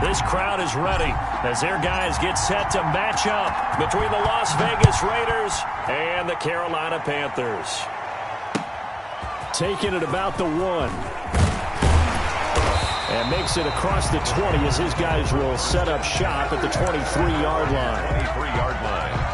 This crowd is ready as their guys get set to match up between the Las Vegas Raiders and the Carolina Panthers. Taking it about the 1. And makes it across the 20 as his guys will set up shop at the 23-yard line. 23-yard line.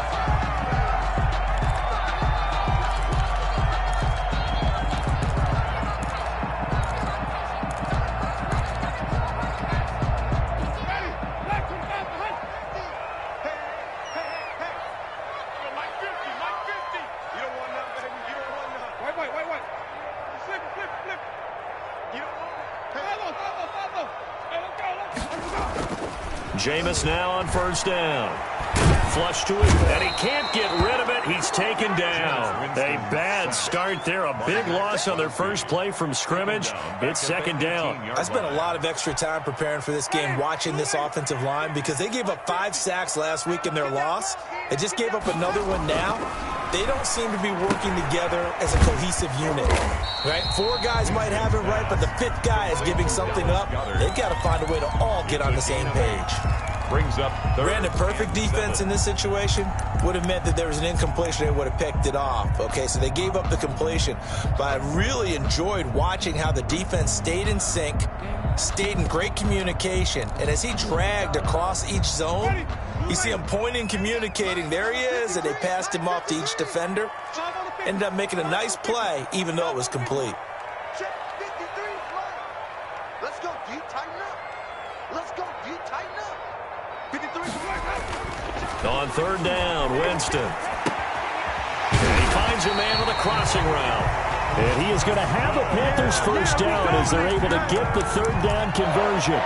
Jameis now on first down. Flush to him, and he can't get rid of it. He's taken down. A bad start there. A big loss on their first play from scrimmage. It's second down. I spent a lot of extra time preparing for this game, watching this offensive line, because they gave up 5 sacks last week in their loss. They just gave up another one now. They don't seem to be working together as a cohesive unit. Right? 4 guys might have it right, but the 5th guy is giving something up. They've got to find a way to all get on the same page. Brings up Brandon, perfect defense in this situation would have meant that there was an incompletion. They would have picked it off. Okay, so they gave up the completion. But I really enjoyed watching how the defense stayed in sync, stayed in great communication. And as he dragged across each zone, you see him pointing, communicating. There he is, and they passed him off to each defender. Ended up making a nice play, even though it was complete. Let's go, D. Tighten up. Let's go, D. Tighten up. 53. On third down, Winston. And he finds a man with a crossing route. And he is going to have a Panthers first down as they're able to get the third down conversion.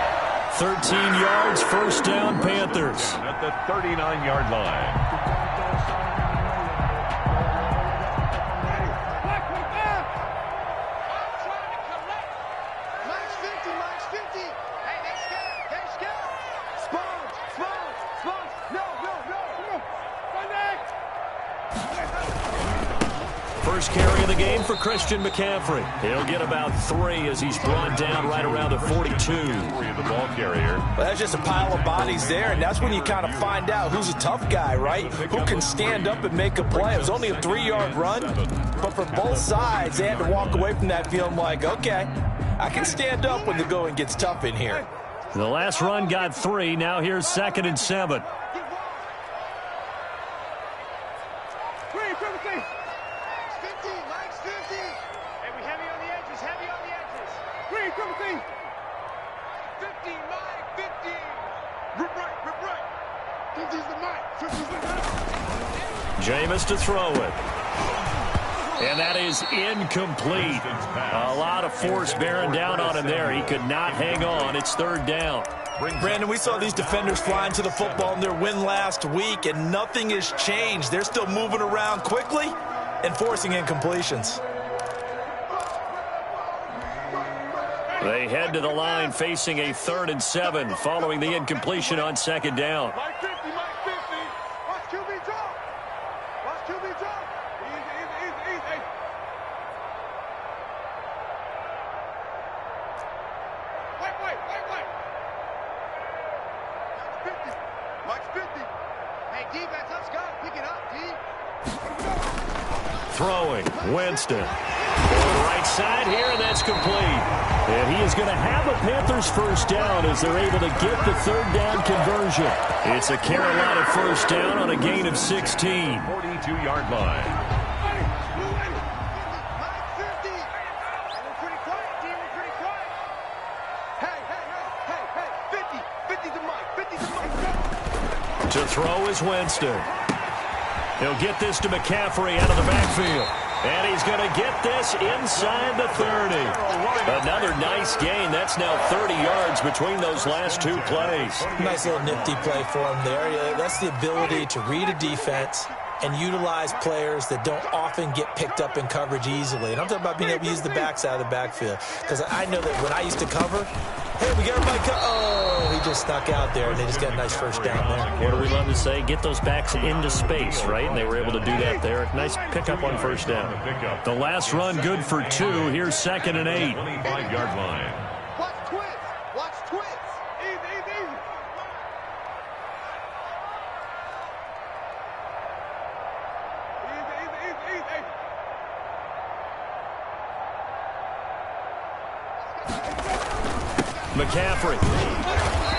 13 yards, first down, Panthers. At the 39-yard line. First carry of the game for Christian McCaffrey. He'll get about 3 as he's brought down right around the 42. The ball carrier. Well, that's just a pile of bodies there, and that's when you kind of find out who's a tough guy, right? Who can stand up and make a play. It was only a 3-yard run, but for both sides, they had to walk away from that feeling like, okay, I can stand up when the going gets tough in here. The last run got 3. Now here's 2nd and 7. Jameis to throw it. And that is incomplete. A lot of force bearing down on him there. He could not hang on. It's third down. Brandon, we saw these defenders flying to the football in their win last week, and nothing has changed. They're still moving around quickly and forcing incompletions. They head to the line facing a 3rd and 7 following the incompletion on second down. Throwing, Winston. On the right side here, and that's complete. And he is going to have a Panthers first down as they're able to get the third down conversion. It's a Carolina first down on a gain of 16. 42-yard line. To throw is Winston. He'll get this to McCaffrey out of the backfield. And he's going to get this inside the 30. Another nice gain. That's now 30 yards between those last 2 plays. Nice little nifty play for him there. Yeah, that's the ability to read a defense and utilize players that don't often get picked up in coverage easily. And I'm talking about being able to use the backside of the backfield. Because I know that when I used to cover, hey, we got everybody oh, he just snuck out there, and they just got a nice first down there. What do we love to say? Get those backs into space, right? And they were able to do that there. Nice pickup on first down. The last run good for 2. Here's 2nd and 8. 25-yard line. Watch twins. Watch twins. Easy, easy, McCaffrey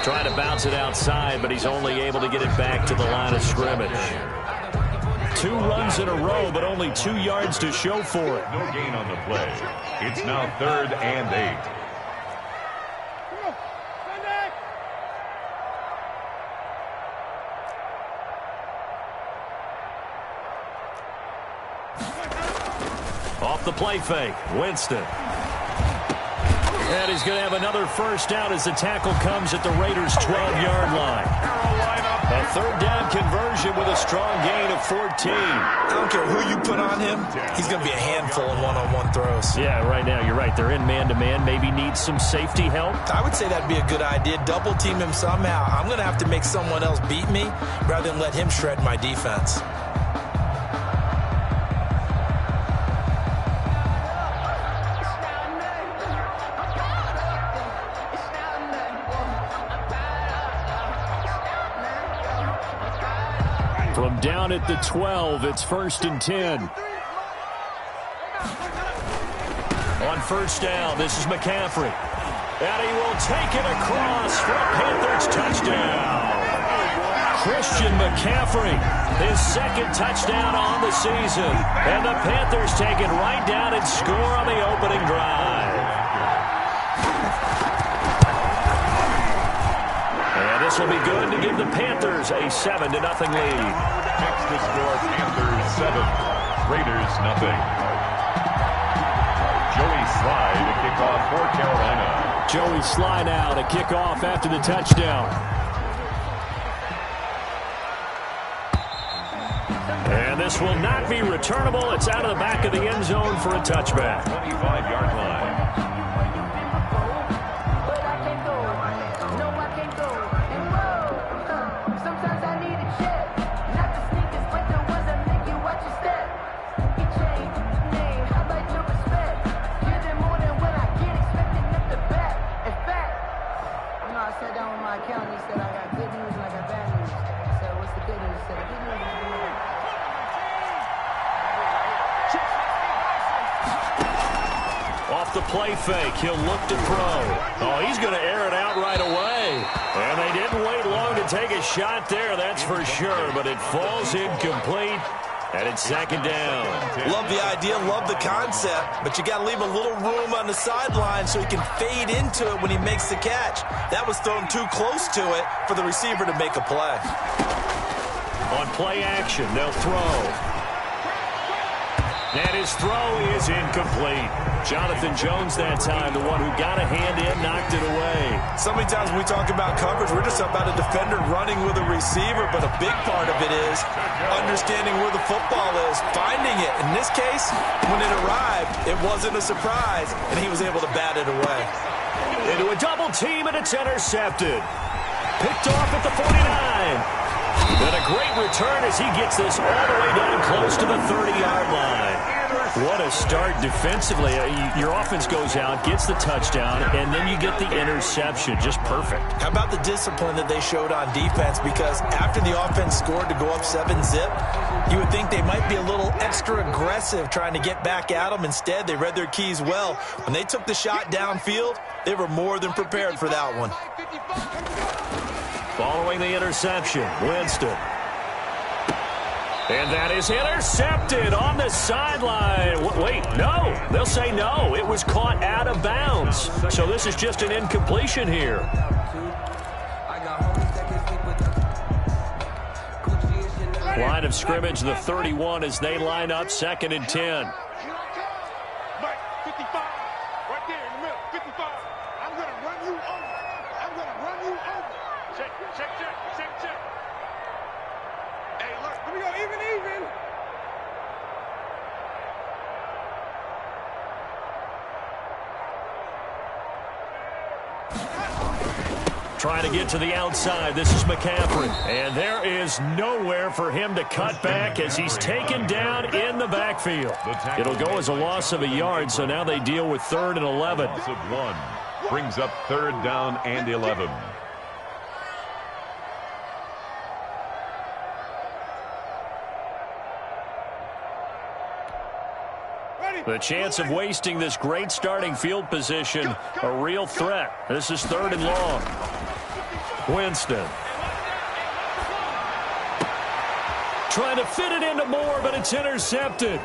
trying to bounce it outside, but he's only able to get it back to the line of scrimmage. 2 runs in a row, but only 2 yards to show for it. No gain on the play. It's now 3rd and 8. Off the play fake, Winston. And he's going to have another first down as the tackle comes at the Raiders' 12-yard line. A 3rd down conversion with a strong gain of 14. I don't care who you put on him, he's going to be a handful in one-on-one throws. Yeah, right now, you're right. They're in man-to-man. Maybe need some safety help. I would say that'd be a good idea. Double team him somehow. I'm going to have to make someone else beat me rather than let him shred my defense. From down at the 12, it's 1st and 10. On first down, this is McCaffrey. And he will take it across for a Panthers touchdown. Christian McCaffrey, his 2nd touchdown on the season. And the Panthers take it right down and score on the opening drive. And this will be good to give the Panthers a 7-0 lead. Next to score, Panthers 7, Raiders nothing. Joey Slye to kick off for Carolina. Joey Slye now to kick off after the touchdown. And this will not be returnable. It's out of the back of the end zone for a touchback. 25-yard line. Off the play fake, he'll look to throw. Oh, he's going to air it out right away. And they didn't wait long to take a shot there, that's for sure. But it falls incomplete, and it's 2nd down. Love the idea, love the concept, but you got to leave a little room on the sideline so he can fade into it when he makes the catch. That was thrown too close to it for the receiver to make a play. On play action, they'll throw. And his throw is incomplete. Jonathan Jones that time, the one who got a hand in, knocked it away. So many times when we talk about coverage, we're just about a defender running with a receiver, but a big part of it is understanding where the football is, finding it. In this case, when it arrived, it wasn't a surprise, and he was able to bat it away. Into a double team, and it's intercepted. Picked off at the 49. And a great return as he gets this all the way down close to the 30-yard line. What a start defensively. Your offense goes out, gets the touchdown, and then you get the interception. Just perfect. How about the discipline that they showed on defense? Because after the offense scored to go up 7-zip, you would think they might be a little extra aggressive trying to get back at them. Instead, they read their keys well. When they took the shot downfield, they were more than prepared for that one. Following the interception, Winston. And that is intercepted on the sideline. Wait, no. They'll say no. It was caught out of bounds. So this is just an incompletion here. Line of scrimmage, the 31 as they line up 2nd and 10. Trying to get to the outside. This is McCaffrey. And there is nowhere for him to cut back as he's taken down in the backfield. It'll go as a loss of a yard, so now they deal with 3rd and 11. Loss of 1 brings up 3rd down and 11. The chance of wasting this great starting field position, a real threat. This is 3rd and long. Winston. Trying to fit it into Moore, but it's intercepted.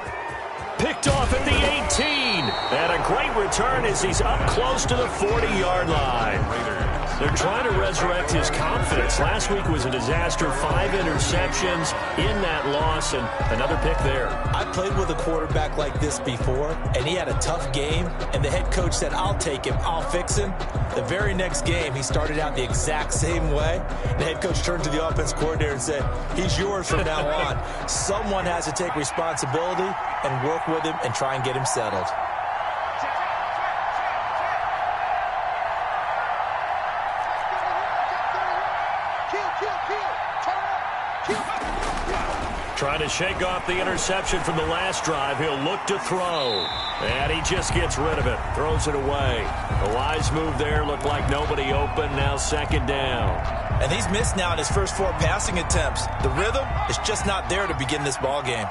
Picked off at the 18. And a great return as he's up close to the 40-yard line. They're trying to resurrect his confidence. Last week was a disaster. 5 interceptions in that loss, and another pick there. I played with a quarterback like this before, and he had a tough game, and the head coach said, I'll take him, I'll fix him. The very next game, he started out the exact same way. The head coach turned to the offense coordinator and said, he's yours from now on. Someone has to take responsibility and work with him and try and get him settled. Trying to shake off the interception from the last drive. He'll look to throw. And he just gets rid of it. Throws it away. A wise move there. Looked like nobody open. Now 2nd down. And he's missed now in his first 4 passing attempts. The rhythm is just not there to begin this ball game.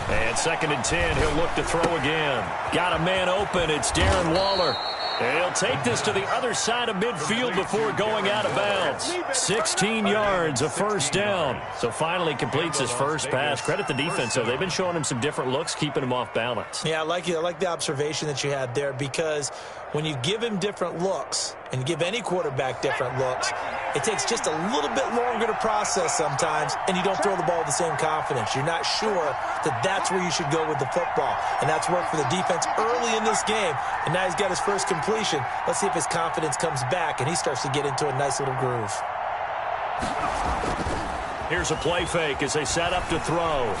And 2nd and 10. He'll look to throw again. Got a man open. It's Darren Waller. And he'll take this to the other side of midfield before going out of bounds. 16 yards, a 1st down. So finally completes his first pass. Credit the defense, though. They've been showing him some different looks, keeping him off balance. Yeah, I like the observation that you had there, because when you give him different looks and give any quarterback different looks, it takes just a little bit longer to process sometimes, and you don't throw the ball with the same confidence. You're not sure that that's where you should go with the football, and that's worked for the defense early in this game, and now he's got his first completion. Let's see if his confidence comes back, and he starts to get into a nice little groove. Here's a play fake as they set up to throw.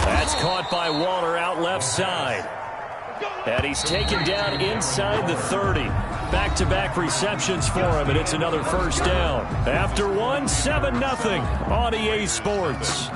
That's caught by Waller out left side. And he's taken down inside the 30. Back-to-back receptions for him, and it's another 1st down. After 1, 7-0 on EA Sports.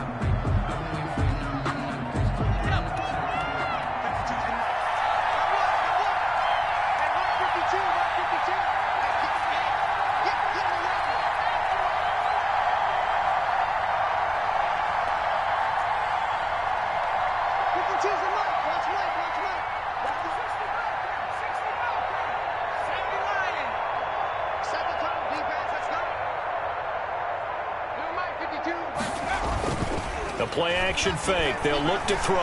The play-action fake. They'll look to throw.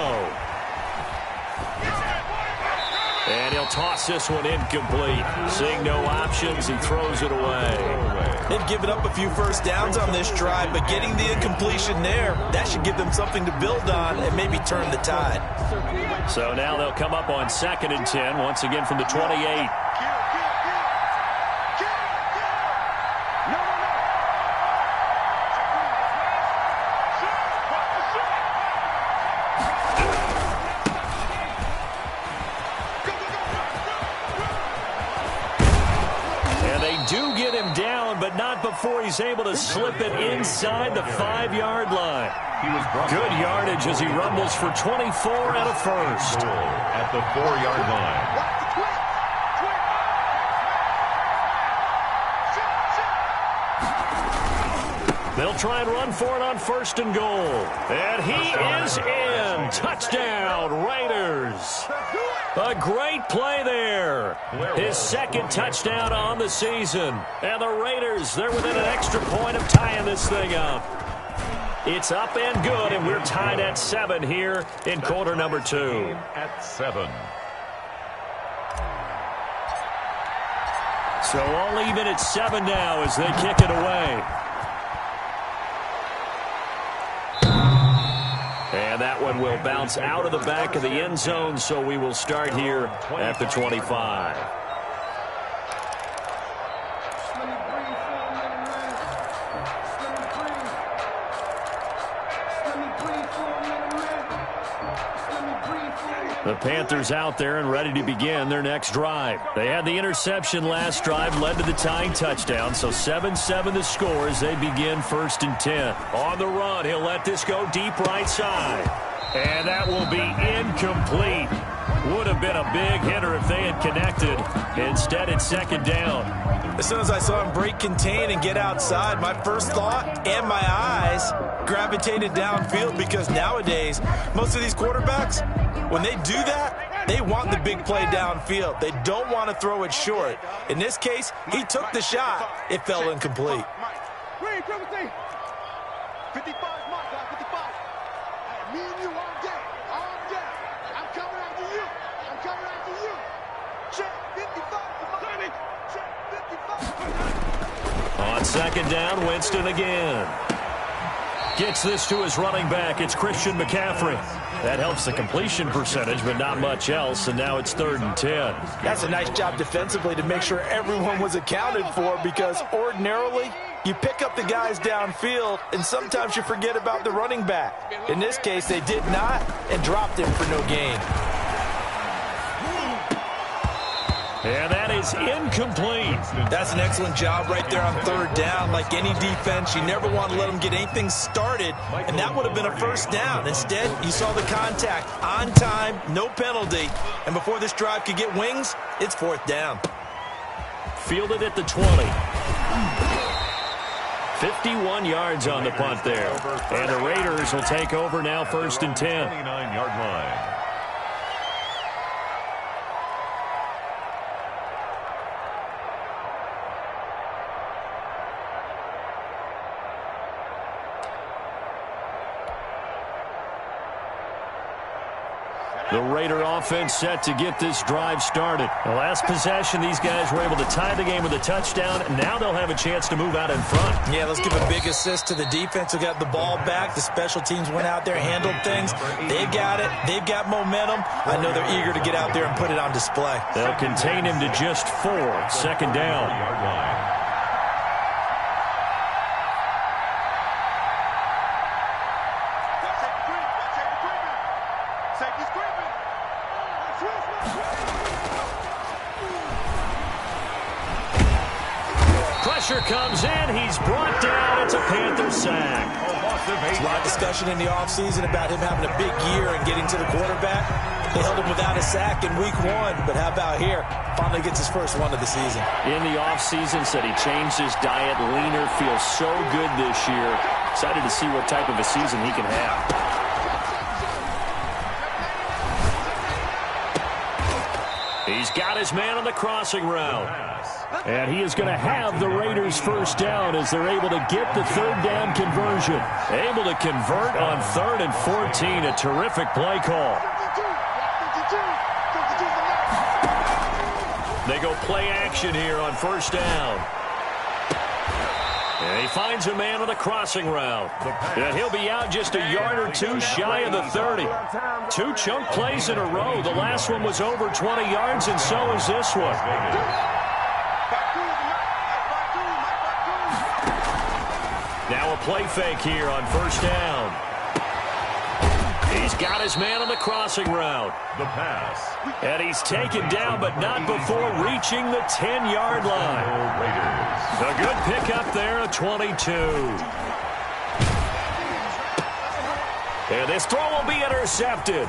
And he'll toss this one incomplete. Seeing no options, he throws it away. They've given up a few 1st downs on this drive, but getting the incompletion there, that should give them something to build on and maybe turn the tide. So now they'll come up on 2nd and 10, once again from the 28. Before he's able to slip it inside the 5-yard line. Good yardage as he rumbles for 24 and a 1st. At the 4-yard line. They'll try and run for it on 1st and goal. And he is in. Touchdown, Raiders. A great play there. His 2nd touchdown on the season. And the Raiders, they're within an extra point of tying this thing up. It's up and good, and we're tied at 7 here in quarter number 2. At 7. So all even at 7 now as they kick it away. And that one will bounce out of the back of the end zone, so we will start here at the 25. The Panthers out there and ready to begin their next drive. They had the interception last drive, led to the tying touchdown, so 7-7 the score as they begin 1st and 10. On the run, he'll let this go deep right side. And that will be incomplete. Would have been a big hitter if they had connected. Instead, it's second down. As soon as I saw him break contain and get outside, my first thought and my eyes gravitated downfield, because nowadays, most of these quarterbacks, when they do that, they want the big play downfield. They don't want to throw it short. In this case, he took the shot. It fell incomplete. 55, Mike, 55. Me and you all day. I'm coming after you. I'm coming after you. Check 55 for Miami. Check 55. On second down, Winston again. Gets this to his running back. It's Christian McCaffrey. That helps the completion percentage, but not much else, and now it's 3rd and 10. That's a nice job defensively to make sure everyone was accounted for, because ordinarily you pick up the guys downfield, and sometimes you forget about the running back. In this case, they did not, and dropped him for no gain. And that is incomplete. That's an excellent job right there on 3rd down. Like any defense, you never want to let them get anything started, and that would have been a first down. Instead, you saw the contact on time, no penalty, and before this drive could get wings, it's 4th down. Fielded at the 20. 51 yards on the punt there. And the Raiders will take over now, 1st and 10. 29-yard line. The Raider offense set to get this drive started. The last possession, these guys were able to tie the game with a touchdown. Now they'll have a chance to move out in front. Yeah, let's give a big assist to the defense who got the ball back. The special teams went out there, handled things. They've got it. They've got momentum. I know they're eager to get out there and put it on display. They'll contain him to just 4. 2nd down. Pressure comes in. He's brought down. It's a Panther sack. There's a lot of discussion in the offseason about him having a big year and getting to the quarterback. They held him without a sack in week 1, but how about here? Finally gets his first one of the season. In the offseason, said he changed his diet, leaner, feels so good this year. Excited to see what type of a season he can have. He's got his man on the crossing route. And he is going to have the Raiders first down as they're able to get the 3rd down conversion. Able to convert on 3rd and 14. A terrific play call. They go play action here on 1st down. And he finds a man on the crossing route. And he'll be out just a yard or 2 shy of the 30. 2 chunk plays in a row. The last one was over 20 yards, and so is this one. Now a play fake here on 1st down. He's got his man on the crossing route. The pass. And he's taken down, but not before reaching the 10-yard line. A good pickup there, a 22. And this throw will be intercepted.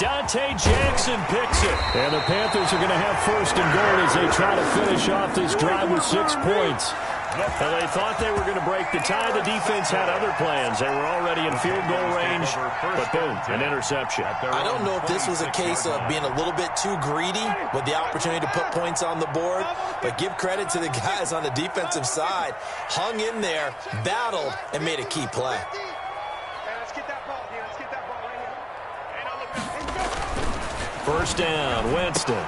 Dante Jackson picks it. And the Panthers are going to have 1st and goal as they try to finish off this drive with 6 points. And they thought they were going to break the tie. The defense had other plans. They were already in field goal range, but boom, an interception. I don't know if this was a case of being a little bit too greedy with the opportunity to put points on the board, but give credit to the guys on the defensive side. Hung in there, battled, and made a key play. First down, Winston.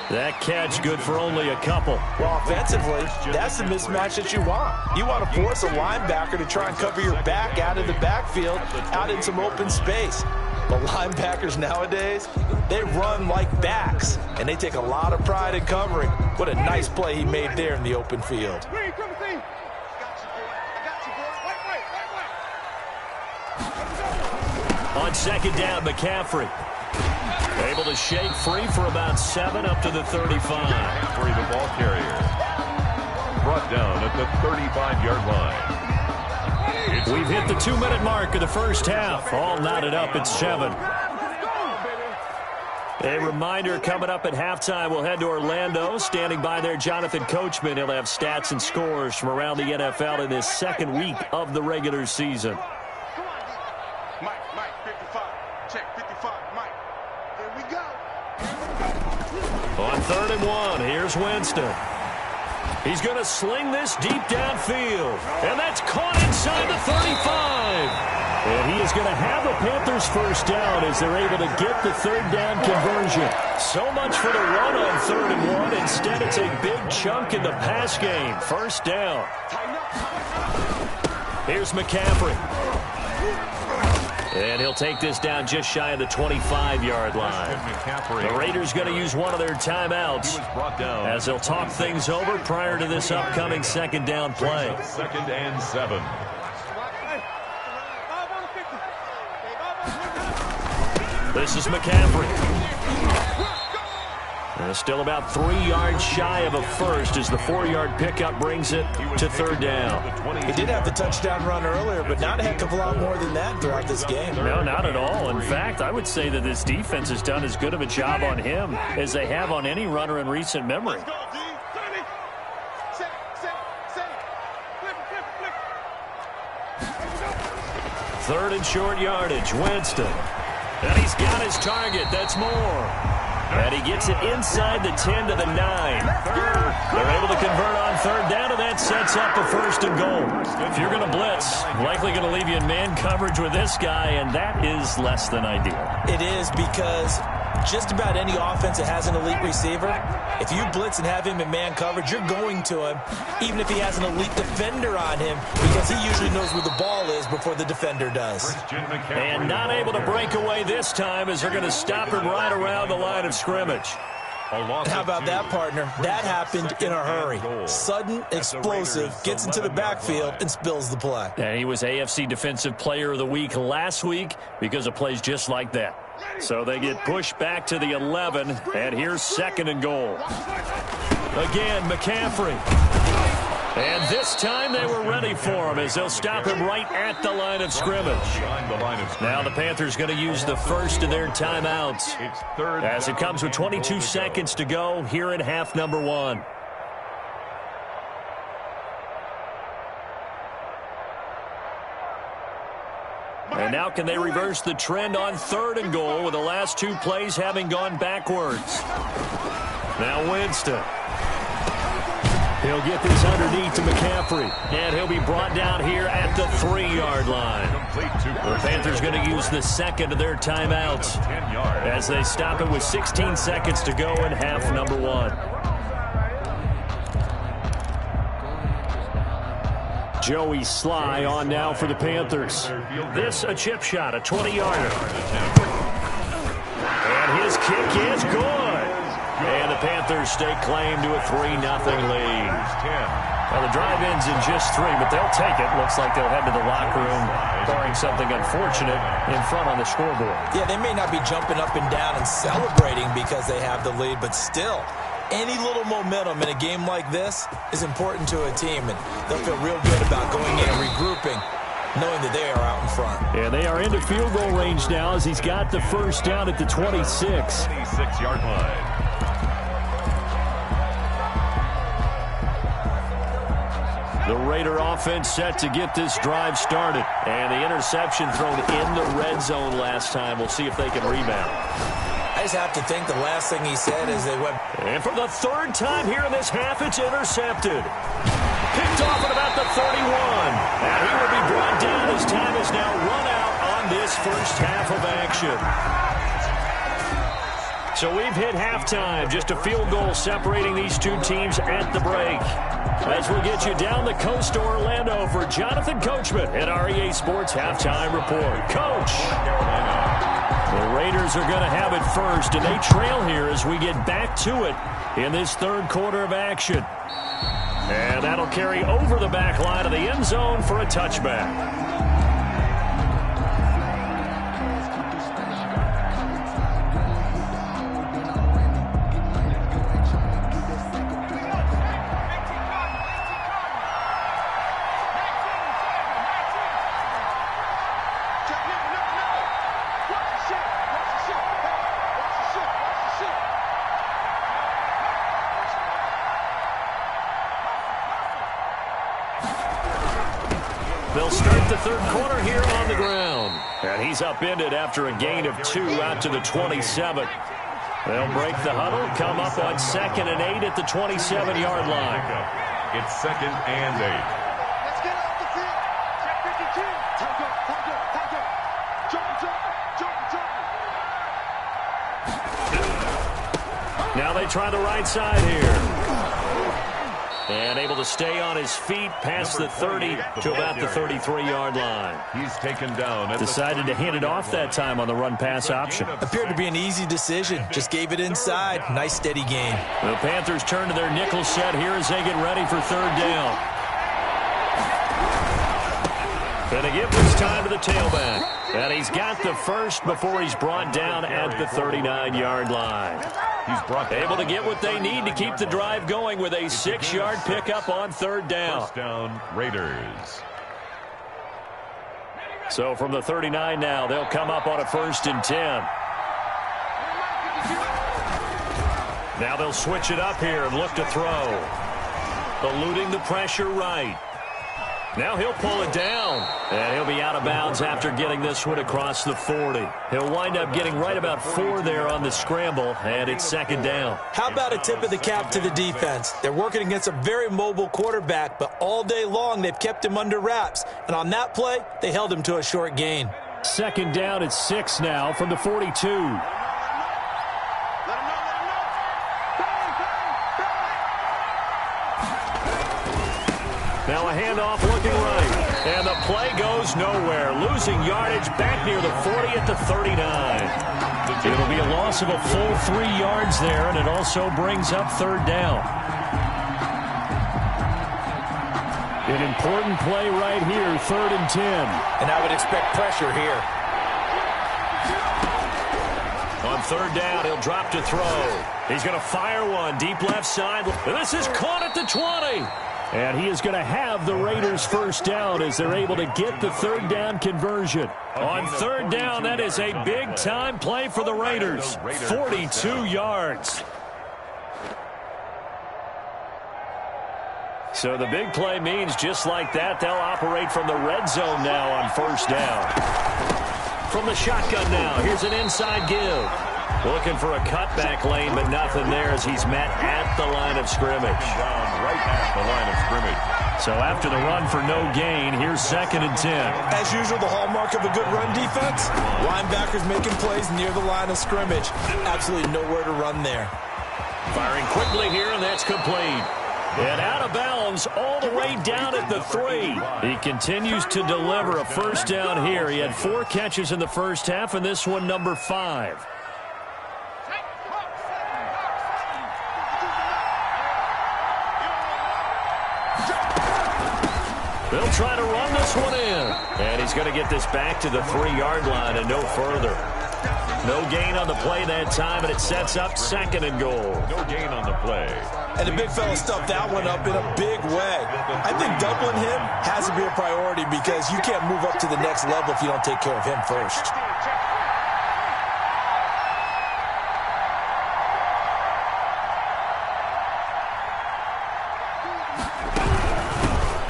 That catch good for only a couple. Well, offensively, that's the mismatch that you want. You want to force a linebacker to try and cover your back out of the backfield, out in some open space. But linebackers nowadays, they run like backs, and they take a lot of pride in covering. What a nice play he made there in the open field. On second down, McCaffrey. Able to shake free for about 7 up to the 35. Free the ball carrier. Brought down at the 35-yard line. We've hit the 2-minute mark of the first half. All knotted up at 7. A reminder coming up at halftime, we'll head to Orlando. Standing by there, Jonathan Coachman. He'll have stats and scores from around the NFL in this second week of the regular season. Mike, 55. Check, 55. Mike. Here we go. On 3rd and 1, here's Winston. He's going to sling this deep downfield. And that's caught inside the 35. And he is going to have a Panthers first down as they're able to get the third down conversion. So much for the run on 3rd and 1. Instead, it's a big chunk in the pass game. First down. Here's McCaffrey. And he'll take this down just shy of the 25-yard line. The Raiders going to use one of their timeouts as they'll talk things over prior to this upcoming second down play. 2nd and 7. This is McCaffrey. And still about 3 yards shy of a first as the 4-yard pickup brings it to 3rd down. He did have the touchdown run earlier, but not a heck of a lot more than that throughout this game. No, not at all. In fact, I would say that this defense has done as good of a job on him as they have on any runner in recent memory. Third and short yardage, Winston. And he's got his target. That's more. And he gets it inside the 10 to the 9. They're able to convert on 3rd down, and that sets up a 1st and goal. If you're going to blitz, likely going to leave you in man coverage with this guy, and that is less than ideal. It is because just about any offense that has an elite receiver, if you blitz and have him in man coverage, you're going to him, even if he has an elite defender on him, because he usually knows where the ball is before the defender does. And not able to break away this time as they're going to stop him right around the line of scrimmage. How about that, partner? That happened in a hurry. Sudden, explosive, gets into the backfield and spills the play. And he was AFC Defensive Player of the Week last week because of plays just like that. So they get pushed back to the 11, and here's 2nd and goal. Again, McCaffrey. And this time they were ready for him as they'll stop him right at the line of scrimmage. Now the Panthers going to use the first of their timeouts as it comes with 22 seconds to go here in half number 1. And now can they reverse the trend on 3rd and goal with the last 2 plays having gone backwards? Now Winston. He'll get this underneath to McCaffrey. And he'll be brought down here at the 3-yard line. The Panthers going to use the second of their timeouts as they stop it with 16 seconds to go in half number 1. Joey Sly on now for the Panthers. This a chip shot, a 20-yarder. And his kick is good. And the Panthers stake claim to a 3-0 lead. Well, the drive ends in just 3, but they'll take it. Looks like they'll head to the locker room, barring something unfortunate in front on the scoreboard. Yeah, they may not be jumping up and down and celebrating because they have the lead, but still, any little momentum in a game like this is important to a team, and they'll feel real good about going in and regrouping, knowing that they are out in front. Yeah, they are into field goal range now as he's got the first down at the 26. 26-yard line. The Raider offense set to get this drive started. And the interception thrown in the red zone last time. We'll see if they can rebound. I just have to think the last thing he said as they went. And for the 3rd time here in this half, it's intercepted. Picked off at about the 31. And he will be brought down as time is now run out on this first half of action. So we've hit halftime. Just a field goal separating these two teams at the break. As we get you down the coast to Orlando for Jonathan Coachman at our EA Sports Halftime Report. Coach! The Raiders are going to have it first, and they trail here as we get back to it in this 3rd quarter of action. And that'll carry over the back line of the end zone for a touchback. start the third quarter here on the ground. And he's upended after a gain of 2 out to the 27. They'll break the huddle, come up on 2nd and 8 at the 27-yard line. It's 2nd and 8. Let's get off the field. Check 52. Take it. Jump. Now they try the right side here. And able to stay on his feet past the 30 to about the 33-yard line. He's taken down. Decided to hand it off that time on the run-pass option. Appeared to be an easy decision. Just gave it inside. Nice, steady gain. The Panthers turn to their nickel set here as they get ready for third down. And they give this time to the tailback. And he's got the first before he's brought down at the 39-yard line. He's brought able to get what they need to keep the drive going with a 6-yard pickup on third down. First down, Raiders. So from the 39 now, they'll come up on a 1st and 10. Now they'll switch it up here and look to throw. Eluding the pressure right. Now he'll pull it down, and he'll be out of bounds after getting this one across the 40. He'll wind up getting right about 4 there on the scramble, and it's 2nd down. How about a tip of the cap to the defense? They're working against a very mobile quarterback, but all day long they've kept him under wraps. And on that play, they held him to a short gain. 2nd down at 6 now from the 42. Now a handoff looking right. And the play goes nowhere. Losing yardage back near the 40 at the 39. It'll be a loss of a full 3 yards there, and it also brings up third down. An important play right here, 3rd and 10. And I would expect pressure here. On third down, he'll drop to throw. He's going to fire one deep left side. This is caught at the 20. And he is going to have the Raiders first down as they're able to get the third down conversion. On third down, that is a big-time play for the Raiders. 42 yards. So the big play means just like that, they'll operate from the red zone now on first down. From the shotgun now, here's an inside give. Looking for a cutback lane, but nothing there as he's met at the line of scrimmage. Down right at the line of scrimmage. So after the run for no gain, here's 2nd and 10. As usual, the hallmark of a good run defense, linebackers making plays near the line of scrimmage. Absolutely nowhere to run there. Firing quickly here, and that's complete. And out of bounds all the way down at the 3. He continues to deliver a first down here. He had 4 catches in the first half, and this one number 5. They'll try to run this one in. And he's going to get this back to the 3-yard line and no further. No gain on the play that time, and it sets up 2nd and goal. No gain on the play. And the big fella stuffed that one up in a big way. I think doubling him has to be a priority because you can't move up to the next level if you don't take care of him first.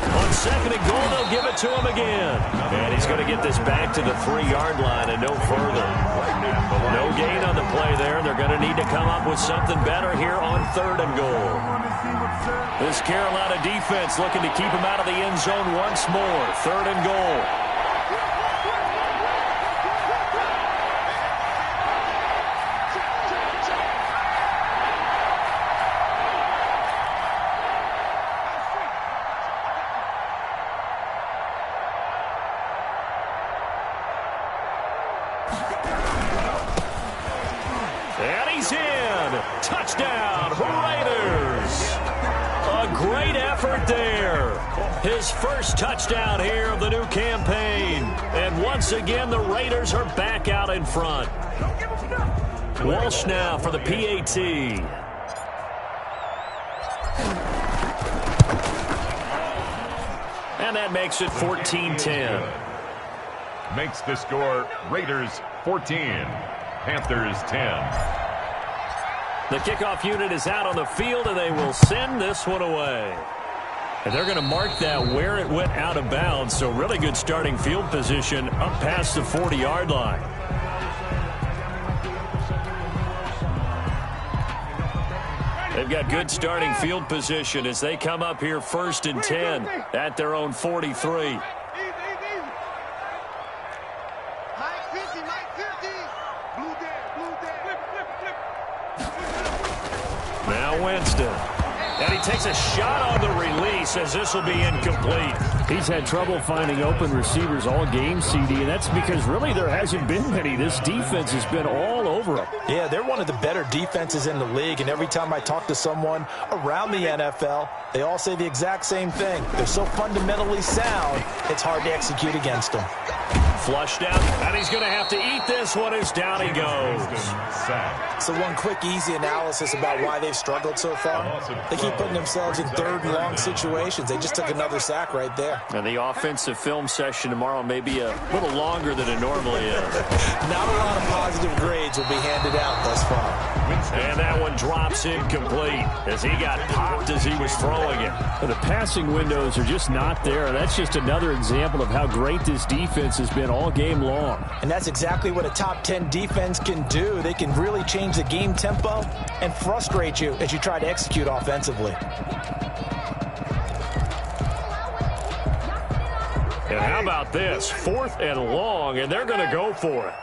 On 2nd and goal, they'll give it to him again. And he's going to get this back to the 3-yard line and no further. No gain on the play there. They're going to need to come up with something better here on 3rd and goal. This Carolina defense looking to keep him out of the end zone once more. 3rd and goal. And he's in. Touchdown, Raiders. A great effort there. His first touchdown here of the new campaign. And once again, the Raiders are back out in front. Walsh now for the PAT. And that makes it 14-10. Makes the score Raiders 14. Panthers 10. The kickoff unit is out on the field, and they will send this one away. And they're going to mark that where it went out of bounds. So really good starting field position up past the 40-yard line. They've got good starting field position as they come up here 1st and 10 at their own 43. Now Winston. And he takes a shot on the release as this will be incomplete. He's had trouble finding open receivers all game, CD, and that's because really there hasn't been many. This defense has been all over them. Yeah, they're one of the better defenses in the league, and every time I talk to someone around the NFL, they all say the exact same thing. They're so fundamentally sound, it's hard to execute against them. Flushed out, and he's going to have to eat this one as down he goes. So one quick, easy analysis about why they've struggled so far. They keep putting themselves in 3rd and long situations. They just took another sack right there. And the offensive film session tomorrow may be a little longer than it normally is. Not a lot of positive grades will be handed out thus far. And that one drops incomplete as he got popped as he was throwing it. And the passing windows are just not there. That's just another example of how great this defense has been all game long. And that's exactly what a top 10 defense can do. They can really change the game tempo and frustrate you as you try to execute offensively. And how about this? 4th and long, and they're going to go for it.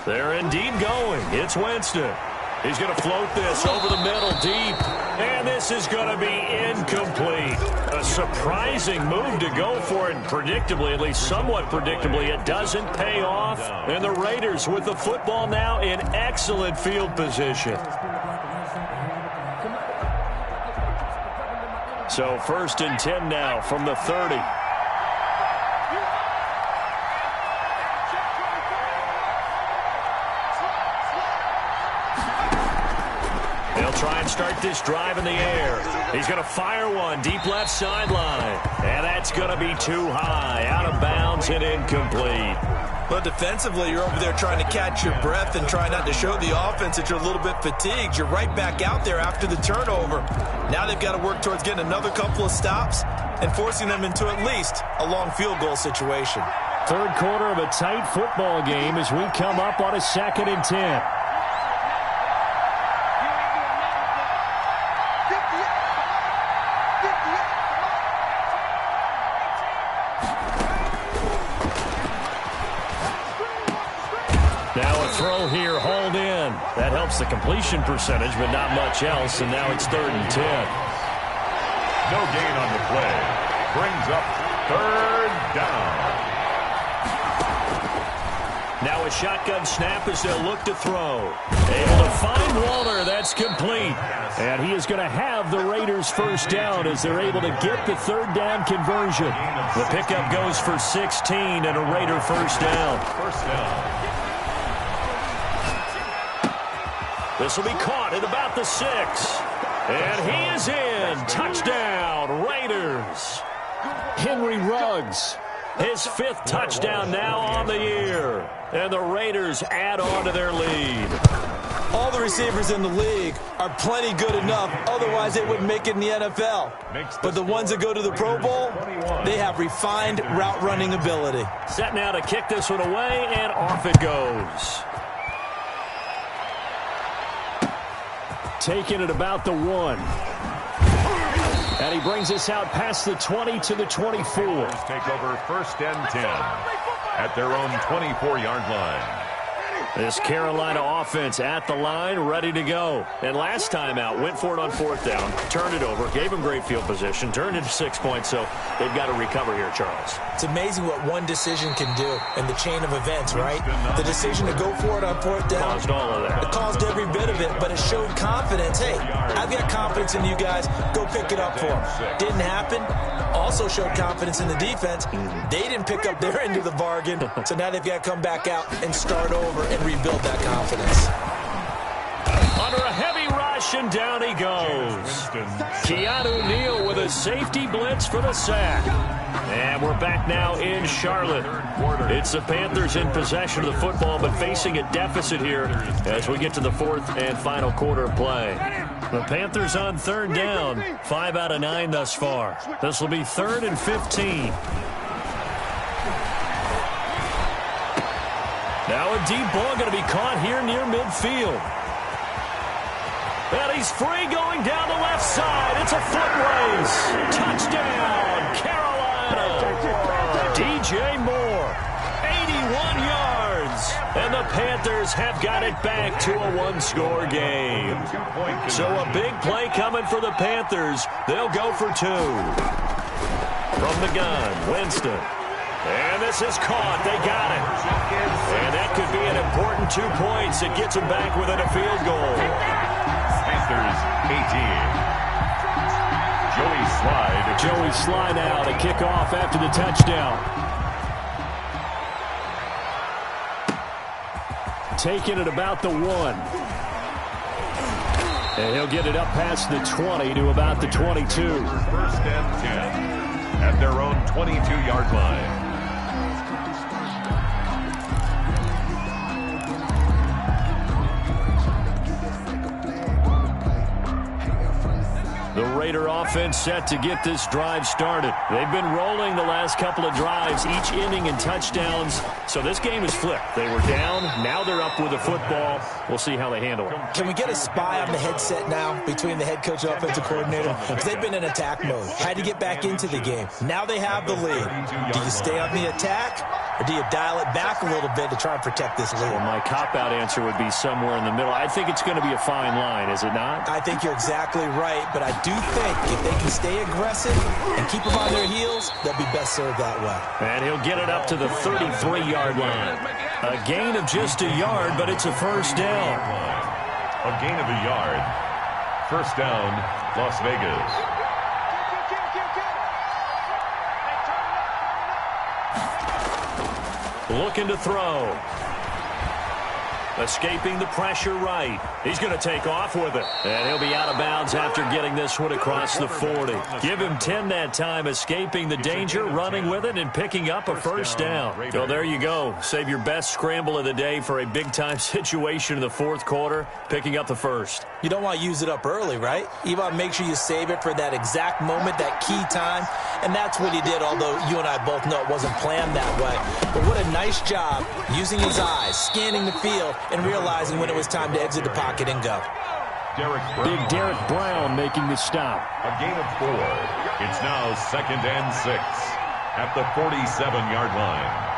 They're indeed going. It's Winston. He's going to float this over the middle deep. And this is going to be incomplete. A surprising move to go for it. Predictably, at least somewhat predictably, it doesn't pay off. And the Raiders with the football now in excellent field position. So 1st and 10 now from the 30. Try and start this drive in the air. He's going to fire one deep left sideline. And that's going to be too high. Out of bounds and incomplete. Well, defensively, you're over there trying to catch your breath and try not to show the offense that you're a little bit fatigued. You're right back out there after the turnover. Now they've got to work towards getting another couple of stops and forcing them into at least a long field goal situation. 3rd quarter of a tight football game as we come up on a 2nd and 10. Here, hauled in. That helps the completion percentage, but not much else, and now it's 3rd and 10. No gain on the play. Brings up 3rd down. Now a shotgun snap as they'll look to throw. Able to find Waller. That's complete. And he is going to have the Raiders 1st down as they're able to get the 3rd down conversion. The pickup goes for 16 and a Raider 1st down. 1st down. This will be caught at about the 6. And he is in. Touchdown, Raiders. Henry Ruggs. His 5th touchdown now on the year. And the Raiders add on to their lead. All the receivers in the league are plenty good enough. Otherwise, they wouldn't make it in the NFL. But the ones that go to the Pro Bowl, they have refined route running ability. Set now to kick this one away, and off it goes. Taking it about the 1. And he brings us out past the 20 to the 24. Take over 1st and 10 at their own 24-yard line. This Carolina offense at the line, ready to go. And last time out, went for it on 4th down, turned it over, gave them great field position, turned into 6 points, so they've got to recover here, Charles. It's amazing what one decision can do in the chain of events, right? The decision to go for it on 4th down. Caused all of that. It caused every bit of it, but it showed confidence. Hey, I've got confidence in you guys. Go pick it up for them. Didn't happen. Also showed confidence in the defense. They didn't pick up their end of the bargain, so now they've got to come back out and start over and rebuild that confidence. Under a heavy rush, rush, and down he goes. Keanu Neal with a safety blitz for the sack. And we're back now in Charlotte. It's the Panthers in possession of the football, but facing a deficit here as we get to the fourth and final quarter of play. The Panthers on third down, 5 out of 9 thus far. This will be 3rd and 15. Now a deep ball going to be caught here near midfield. And he's free going down the left side. It's a foot race. Touchdown, Carolina. DJ Moore, 81 yards. And the Panthers have got it back to a one-score game. So a big play coming for the Panthers. They'll go for 2. From the gun, Winston. And this is caught. They got it. And that could be an important 2 points. It gets them back within a field goal. Panthers 18. Joey Sly now to kick off after the touchdown. Taking it about the 1. And he'll get it up past the 20 to about the 22. 1st and 10 at their own 22-yard line. The Raider offense set to get this drive started. They've been rolling the last couple of drives, each inning in touchdowns. So this game is flipped. They were down. Now they're up with the football. We'll see how they handle it. Can we get a spy on the headset now between the head coach and offensive coordinator? Because they've been in attack mode. Had to get back into the game. Now they have the lead. Do you stay on the attack, or do you dial it back a little bit to try and protect this lead? Well, my cop-out answer would be somewhere in the middle. I think it's going to be a fine line, is it not? I think you're exactly right, but I do think if they can stay aggressive and keep them on their heels, they'll be best served that way. And he'll get it up to the 33-yard line. A gain of just a yard, but it's a first down. A gain of a yard. First down, Las Vegas. Looking to throw. Escaping the pressure right. He's going to take off with it. And he'll be out of bounds after getting this one across the 40. Give him 10 that time, escaping the danger, running with it, and picking up a first down. So there you go. Save your best scramble of the day for a big-time situation in the fourth quarter, picking up the first. You don't want to use it up early, right? You want to make sure you save it for that exact moment, that key time. And that's what he did, although you and I both know it wasn't planned that way. But what a nice job using his eyes, scanning the field, and realizing when it was time to exit the pocket and go. Big Derek Brown making the stop. A gain of 4. It's now 2nd and 6 at the 47-yard line.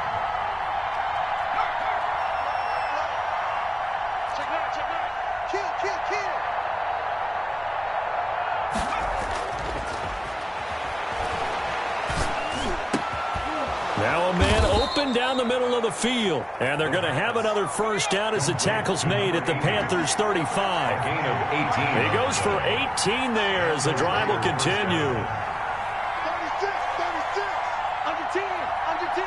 Now a man open down the middle of the field. And they're going to have another first down as the tackle's made at the Panthers 35. Gain of 18. He goes for 18 there as the drive will continue. 36, under 10, under 10,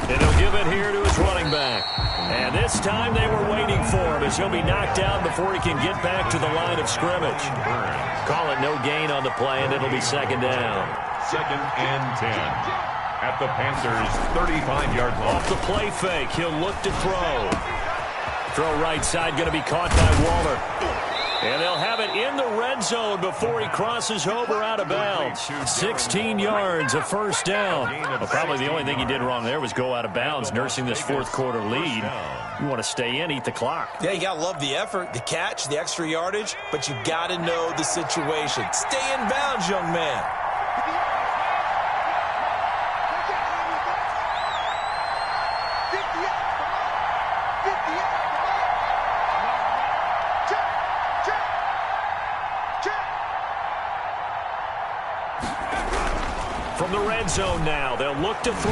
10. And he'll give it here to his running back. And this time they were waiting for him as he'll be knocked down before he can get back to the line of scrimmage. Call it no gain on the play, and it'll be second down. 2nd and 10 at the Panthers 35-yard line. Off the play fake, he'll look to throw. Throw right side, going to be caught by Waller. And they'll have it in the red zone before he crosses over out of bounds. 16 yards, a first down. Well, probably the only thing he did wrong there was go out of bounds, nursing this fourth quarter lead. You want to stay in, eat the clock. Yeah, you got to love the effort, the catch, the extra yardage, but you got to know the situation. Stay in bounds, young man. From the red zone now, they'll look to throw.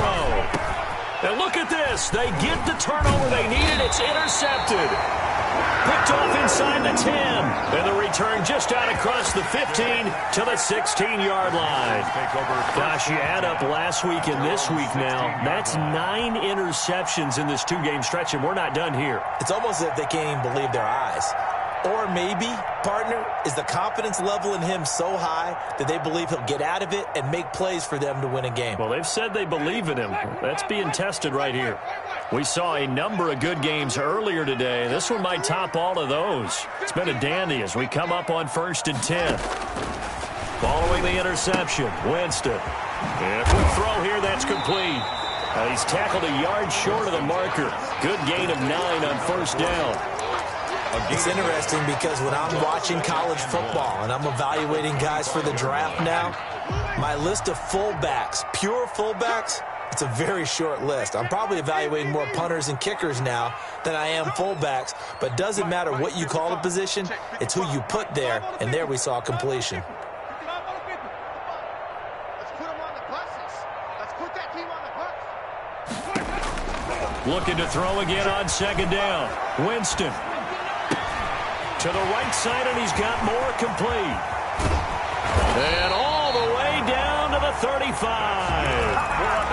And look at this. They get the turnover they needed. It's intercepted. Picked off inside the 10. And the return just out across the 15 to the 16-yard line. Gosh, you add up last week and this week now. That's 9 interceptions in this two-game stretch, and we're not done here. It's almost as if they can't even believe their eyes. Or maybe, partner, is the confidence level in him so high that they believe he'll get out of it and make plays for them to win a game? Well, they've said they believe in him. That's being tested right here. We saw a number of good games earlier today. This one might top all of those. It's been a dandy as we come up on 1st and 10. Following the interception, Winston. And a quick throw here, that's complete. He's tackled a yard short of the marker. Good gain of 9 on 1st down. It's interesting because when I'm watching college football and I'm evaluating guys for the draft now, my list of fullbacks, pure fullbacks, it's a very short list. I'm probably evaluating more punters and kickers now than I am fullbacks, but it doesn't matter what you call the position, it's who you put there, and there we saw completion. Looking to throw again on 2nd down. Winston. To the right side, and he's got more complete. And all the way down to the 35.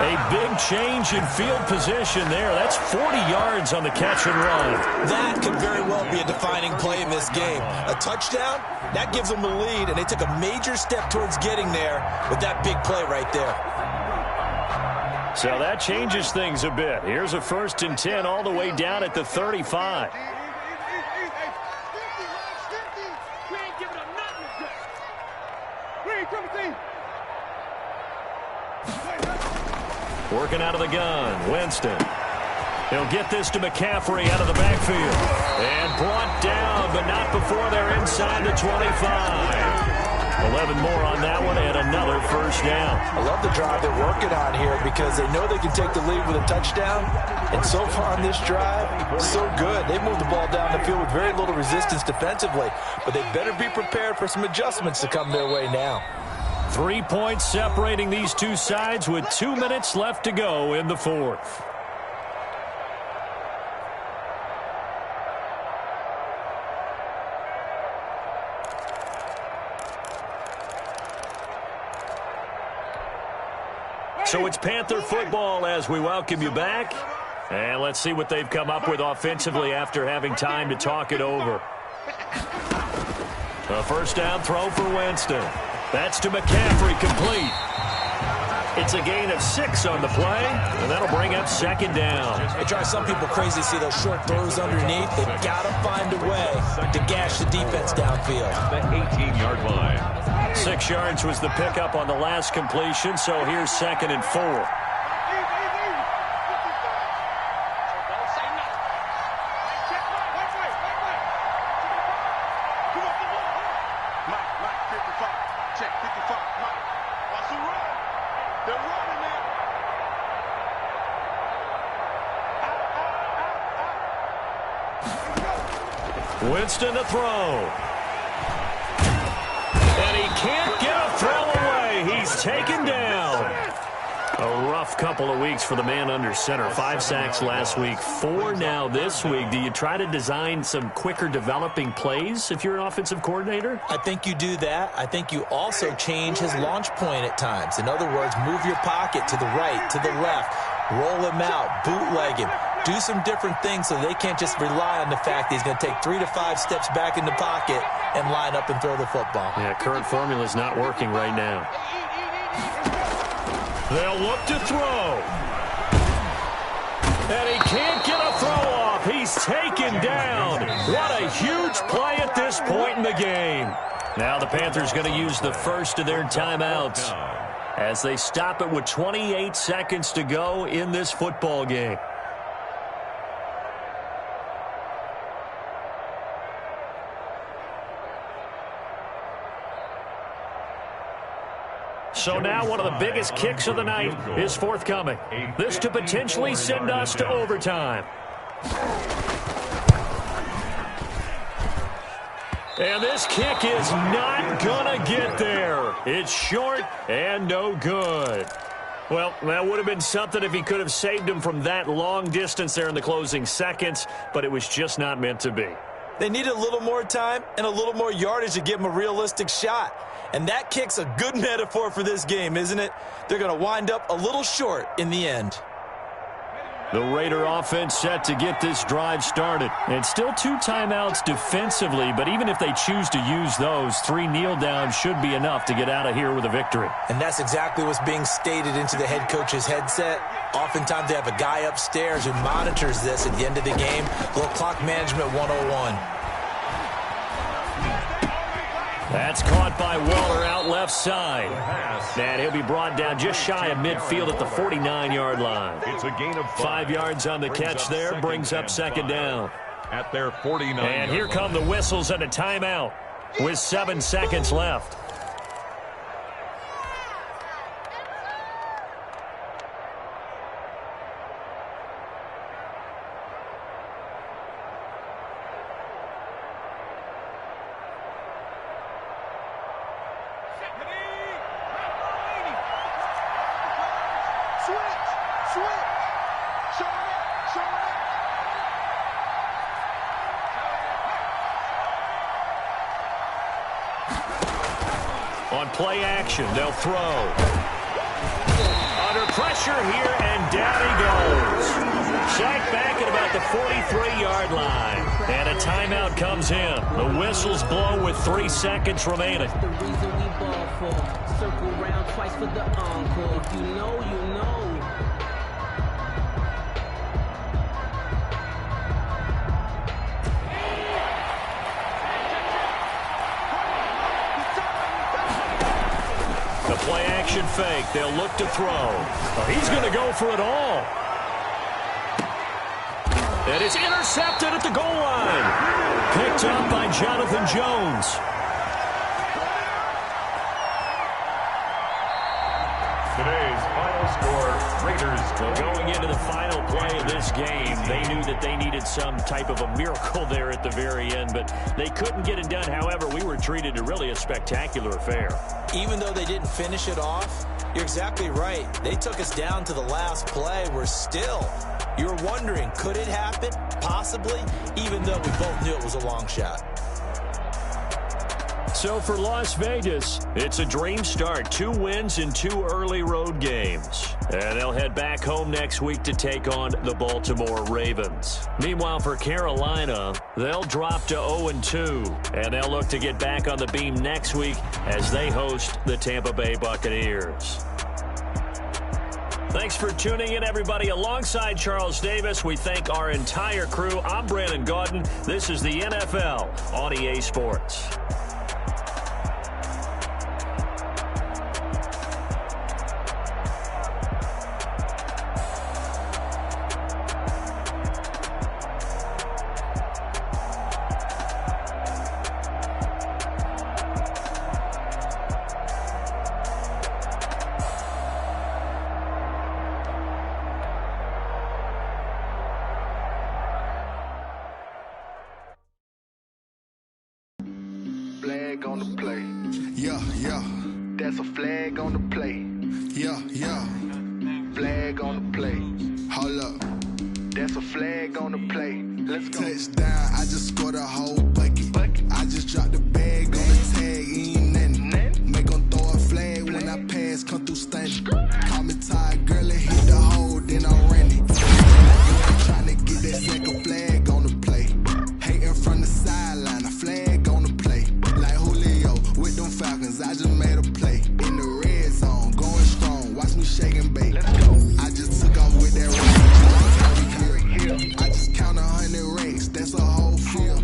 A big change in field position there. That's 40 yards on the catch and run. That could very well be a defining play in this game. A touchdown, that gives them the lead, and they took a major step towards getting there with that big play right there. So that changes things a bit. Here's a 1st and 10 all the way down at the 35. Working out of the gun, Winston. He'll get this to McCaffrey out of the backfield. And brought down, but not before they're inside the 25. 11 more on that one, and another 1st down. I love the drive they're working on here because they know they can take the lead with a touchdown. And so far on this drive, so good. They moved the ball down the field with very little resistance defensively. But they better be prepared for some adjustments to come their way now. 3 points separating these two sides with 2 minutes left to go in the 4th. So it's Panther football as we welcome you back. And let's see what they've come up with offensively after having time to talk it over. A 1st down throw for Winston. That's to McCaffrey, complete. It's a gain of 6 on the play, and that'll bring up 2nd down. It drives some people crazy to see those short throws underneath. They've got to find a way to gash the defense downfield. The 18-yard line. 6 yards was the pickup on the last completion, so here's 2nd and 4. Winston to throw. And he can't get a throw away. He's taken down. A rough couple of weeks for the man under center. 5 sacks last week, 4 now this week. Do you try to design some quicker developing plays if you're an offensive coordinator? I think you do that. I think you also change his launch point at times. In other words, move your pocket to the right, to the left, roll him out, bootleg him. Do some different things so they can't just rely on the fact that he's going to take 3 to 5 steps back in the pocket and line up and throw the football. Yeah, current formula is not working right now. They'll look to throw. And he can't get a throw off. He's taken down. What a huge play at this point in the game. Now the Panthers going to use the first of their timeouts as they stop it with 28 seconds to go in this football game. So now one of the biggest kicks of the night is forthcoming. This to potentially send us to overtime. And this kick is not going to get there. It's short and no good. Well, that would have been something if he could have saved him from that long distance there in the closing seconds, but it was just not meant to be. They needed a little more time and a little more yardage to give him a realistic shot. And that kick's a good metaphor for this game, isn't it? They're going to wind up a little short in the end. The Raider offense set to get this drive started. And still 2 timeouts defensively, but even if they choose to use those, 3 kneel downs should be enough to get out of here with a victory. And that's exactly what's being stated into the head coach's headset. Oftentimes they have a guy upstairs who monitors this at the end of the game. A little clock management 101. That's caught by Waller out left side. And he'll be brought down just shy of midfield at the 49-yard line. It's a gain of 5 yards on the catch there, brings up second down. At their 49. And here come the whistles and a timeout with 7 seconds left. On play action, they'll throw. Under pressure here, and down he goes. Sacked back at about the 43-yard line. And a timeout comes in. The whistles blow with 3 seconds remaining. The reason we ball for. Circle round twice for the encore. If you know, you know. Play action fake. They'll look to throw. Oh, he's going to go for it all. And it's intercepted at the goal line. Picked up by Jonathan Jones. Today's final score, Raiders. Well, going into the final play of this game, they knew that they needed some type of a miracle there at the very end, but they couldn't get it done. However, we were treated to really a spectacular affair. Even though they didn't finish it off, you're exactly right. They took us down to the last play. We're still, you're wondering, could it happen? Possibly, even though we both knew it was a long shot. So for Las Vegas, it's a dream start. 2 wins in 2 early road games. And they'll head back home next week to take on the Baltimore Ravens. Meanwhile, for Carolina, they'll drop to 0-2. And they'll look to get back on the beam next week as they host the Tampa Bay Buccaneers. Thanks for tuning in, everybody. Alongside Charles Davis, we thank our entire crew. I'm Brandon Gaudin. This is the NFL on EA Sports. Flag on the play. Yeah, yeah. That's a flag on the play. Yeah, yeah. Flag on the play. Hold up. That's a flag on the play. Let's go. Touchdown, I just scored a whole bucket. I just dropped the bag on the tag, ain't nothing. Make them throw a flag when I pass, come through stunning. Call me tired, girl, and hit the hole, then I'm running. Trying to get that second flag on the play. Hating from the sideline, a flag on the play. Like Julio with them Falcons, I just made a play. In the red zone, going strong, watch me shake and bake. Let's go. I just took off with that rock. I just count 100 racks, that's a whole field.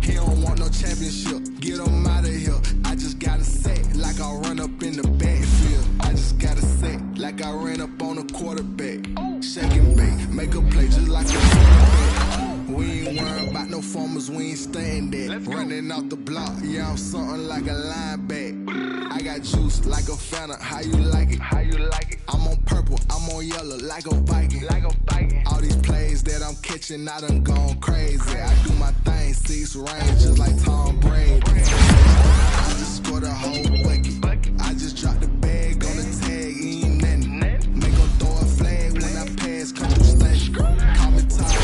He don't want no championship, get him out of here. I just gotta say, like I run up in the backfield. I just gotta say, like I ran up on a quarterback. Shake and bake, make a play just like a quarterback. We ain't worried about no formers, we ain't staying there. Running off the block, yeah, I'm something like a linebacker. I got juice like a Fanta, how you like it? How you like it? I'm on purple, I'm on yellow, like a Viking. Like a Viking. All these plays that I'm catching, I done gone crazy. I do my thing, 6 range, just like Tom Brady. I just scored a whole bucket. I just dropped the bag on the tag, ain't nothing. Make them throw a flag when I pass, come through stunning. Call me tired,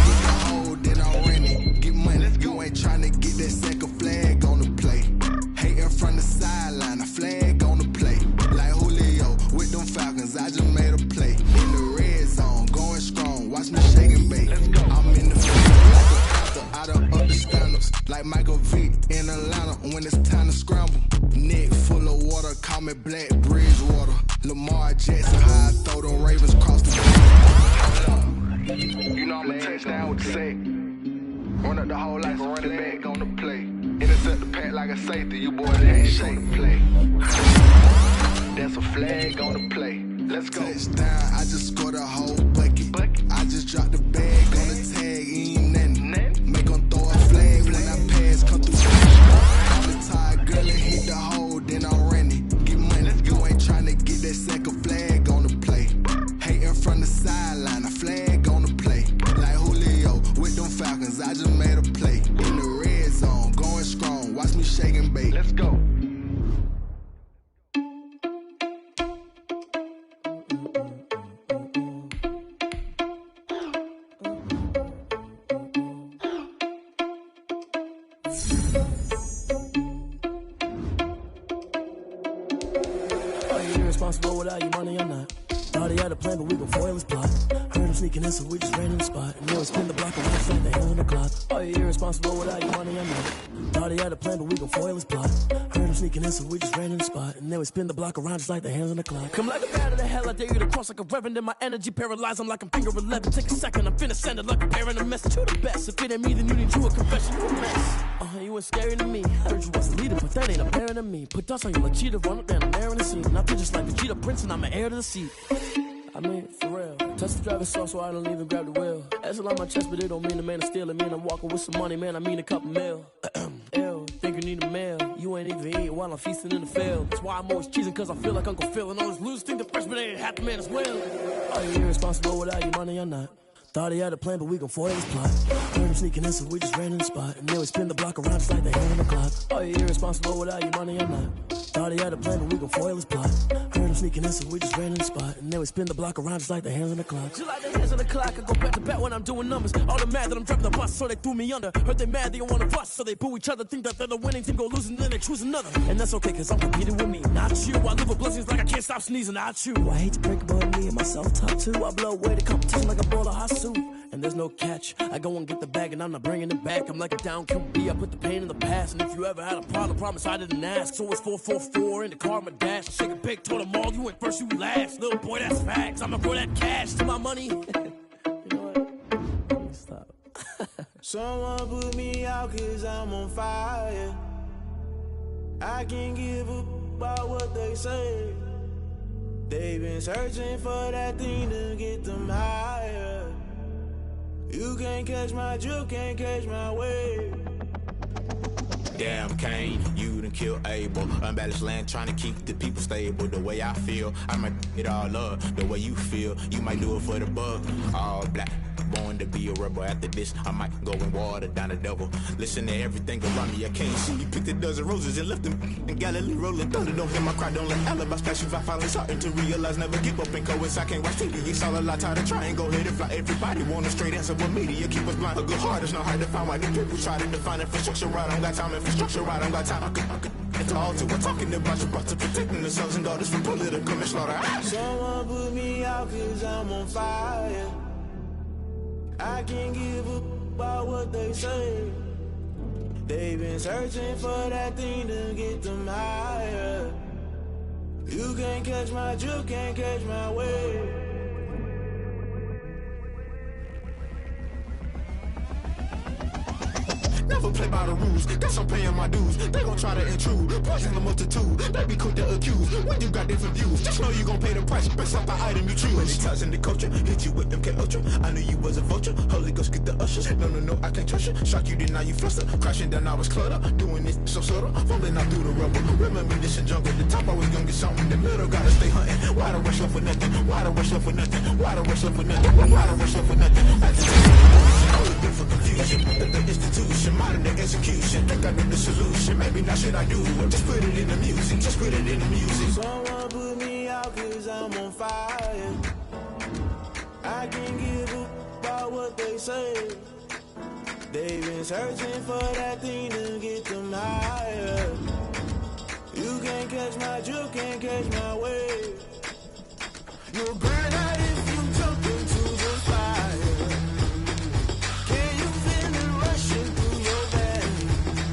hit the hole, then I'm running. Get money, you ain't tryna get that second flag on the play. Hating from the sideline, a flag on the play. Like Julio with them Falcons, I just made a play. In the red zone, going strong, watch like Michael Vick in Atlanta when it's time to scramble. Neck full of water, call me Black Bridgewater. Lamar Jackson, how I throw them Ravens across the field. You know I'm a touchdown with the sack. Run up the whole like a running back on the play. Intercept the pack like a safety, you boys ain't shake the play. That's a flag on the play. Let's go. Touchdown, I just scored a whole bucket. I just dropped the bag on the tag, ain't nothing. Make them throw a flag when I pass, come through. I'm the tired girl and hit the hole, then I'm running. Get money, you ain't trying to get that second flag on the play. Hating from the sideline, a flag on the play. Like Julio with them Falcons, I just made a play. In the red zone, going strong, watch me shake and bake. Let's go. Irresponsible without your money or not. Thought he had a plan, but we gon' foil his plot. Heard him sneaking in, so we just ran in the spot. And then spin the block and watch like the hands on the clock. Are you irresponsible without your money or not? Thought he had a plan, but we gon' foil his plot. Heard him sneaking in, so we just ran in the spot. And then we spin the block around just like the hands on the clock. Come like a bat of the hell, I dare you to cross like a reverend. And my energy paralyzed, I'm like I'm finger 11. Take a second, I'm finna send it like a bearing a message. You the best, if it ain't me, then you need you a confession. You a mess. You was scary to me. Heard you was the leader, but that ain't apparent to me. Put dust on you like cheetah, run up down the air in the scene. And I feel just like the cheetah prince, and I'm an heir to the seat. I mean, for real. Touch the driver's soft, so I don't even grab the wheel. That's on my chest, but it don't mean the man is stealing. Mean I'm walking with some money, man. I mean a couple mil. Ew, think you need a meal. You ain't even eating while I'm feasting in the field. That's why I'm always cheesing, cause I feel like Uncle Phil. And all this losers think the freshman ain't half the man as well. Are you irresponsible without your money or not? Thought he had a plan, but we gon' foil his plot. Heard him sneaking in, so we just ran in the spot. And then we spin the block around just like the hand on the clock. Are you irresponsible without your money or not? Thought he had a plan, but we gon' foil his plot. Heard him sneaking in, so we just ran in the spot. And then we spin the block around just like the hands on the clock. Just like the hands on the clock, I go back to back when I'm doing numbers. All the mad that I'm driving the bus, so they threw me under. Heard they mad, they don't wanna bust, so they boo each other. Think that they're the winning team, go losing, then they choose another. And that's okay, cause I'm competing with me, not you. I live with blessings like I can't stop sneezing, not you. I hate to break about me and my self-talk too. I blow away the competition like a bowl of hot soup. And there's no catch. I go and get the bag and I'm not bringing it back. I'm like a down QB, I put the pain in the past. And if you ever had a problem, promise I didn't ask. So it's 444 in the car, my dash. Shake a big, told them all, you went first, you last. Little boy, that's facts. I'ma throw that cash to my money. You know what? Let me stop. Someone put me out cause I'm on fire. I can't give up about what they say. They've been searching for that thing to get them higher. You can't catch my drift, can't catch my wave. Damn, Kane, you done killed Abel. Unbalanced land, trying to keep the people stable. The way I feel, I might it all up. The way you feel, you might do it for the buck. All black, born to be a rebel. After this, I might go and water down the devil. Listen to everything around me, I can't see. You picked a dozen roses and left them in Galilee rolling thunder. Don't hear my cry, don't let alibis pass you. I finally starting to realize, never give up and coincide. I can't watch TV, it's all a lot. Tired of trying, go ahead and fly. Everybody want a straight answer, but media keep us blind. A good heart is not hard to find. Why the people try to define infrastructure right? I don't got time, infrastructure right, I don't got time. It's all to we're talking about you, brought to protecting the sons and daughters from political manslaughter. Someone put me out cause I'm on fire. I can't give up about what they say. They've been searching for that thing to get them higher. You can't catch my drift, can't catch my wave. Never play by the rules, guess I'm paying my dues. They gon' try to intrude, poison the multitude. They be quick to accuse, when you got different views. Just know you gon' pay the price, based off the item you choose. Many ties in the culture, hit you with them K-Ultra. I knew you was a vulture, Holy Ghost get the ushers. No, I can't trust you, shock you, then now you fluster. Crashing down, I was cluttered, doing this so subtle. Falling out through the rubble, remember this in jungle. The top always gonna get something, the middle gotta stay hunting. Why the rush love for nothing, why the rush love for nothing, why the rush love for nothing, why the rush love for nothing. Only been for confusion, the institution, modern day execution. Think I know the solution, maybe not should I do it. Just put it in the music, just put it in the music. Someone put me out cause I'm on fire. I can't give up about what they say. They've been searching for that thing to get them higher. You can't catch my drift, can't catch my wave. You'll burn out if you jump into the fire. Can you feel it rushing through your veins?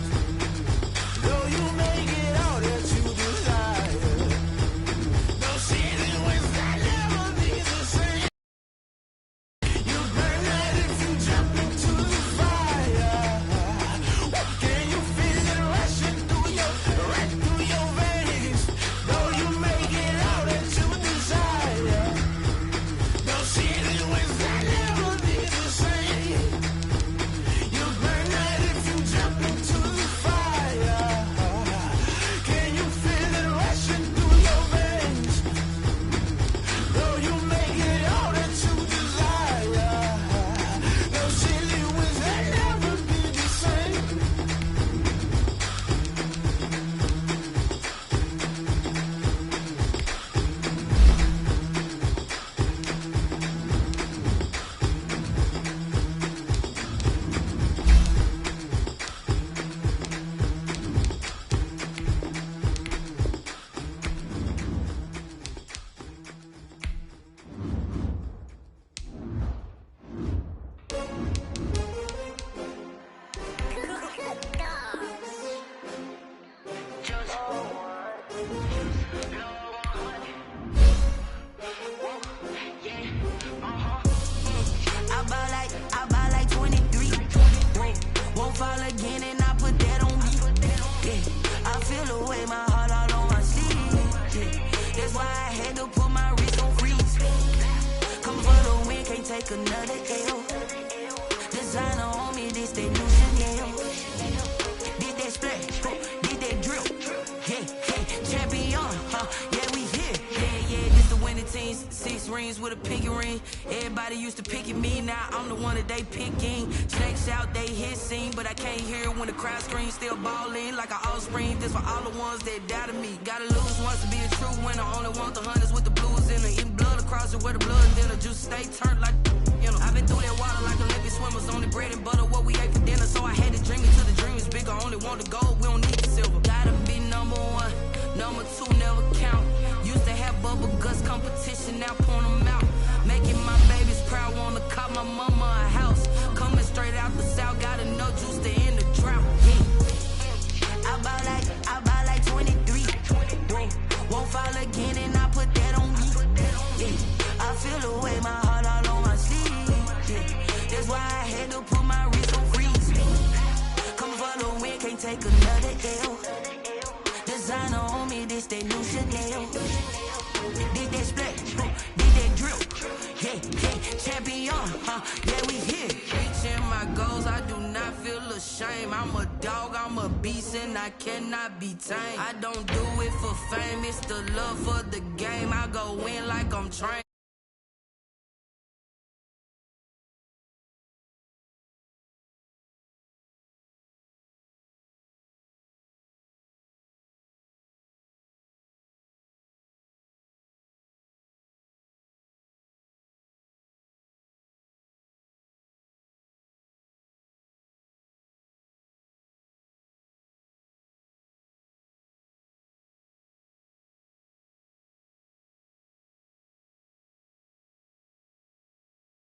fall again and I put that on me. Yeah, I feel the way, my heart all on my sleeve. Yeah, that's why I had to put my wrist on freeze. Come for the win, can't take another L. Designer on me, this that new Chanel. Did that splash, did that drill. Yeah, yeah, champion, yeah, we here. Yeah, this the winning teams. 6 rings with a pinky ring. Everybody used to pick at me, now I'm the one that they picking. Snakes out, they hit scene, but I can't hear it when the crowd screams. Still ballin' like an offspring. This for all the ones that doubted me. Gotta lose once to be a true winner. Only want the hunters with the blues in it. Eating blood across it where the blood dinner. Juice stay turned like, you know. I've been through that water like Olympic swimmers. Only bread and butter, what we ate for dinner. So I had to dream it till the dream is bigger. Only want the gold, we don't need the silver. Gotta be number 1, number 2 never count. Used to have bubble guts competition, now point them out. Making my babies proud, wanna cop my mama a house. Coming straight out the south, gotta know juice to end the drought. Yeah. I buy like 23. Whoa. Won't fall again and I put that on me. Yeah. I feel the way, my heart all on my sleeve. Yeah. That's why I had to put my wrist on freeze. Come for the win, can't take another L. Designer on me, this that new Chanel. Did that splash, did that drill. Yeah, champion, yeah, we here. Reaching my goals, I do not feel ashamed. I'm a dog, I'm a beast, and I cannot be tamed. I don't do it for fame, it's the love for the game. I go in like I'm trained.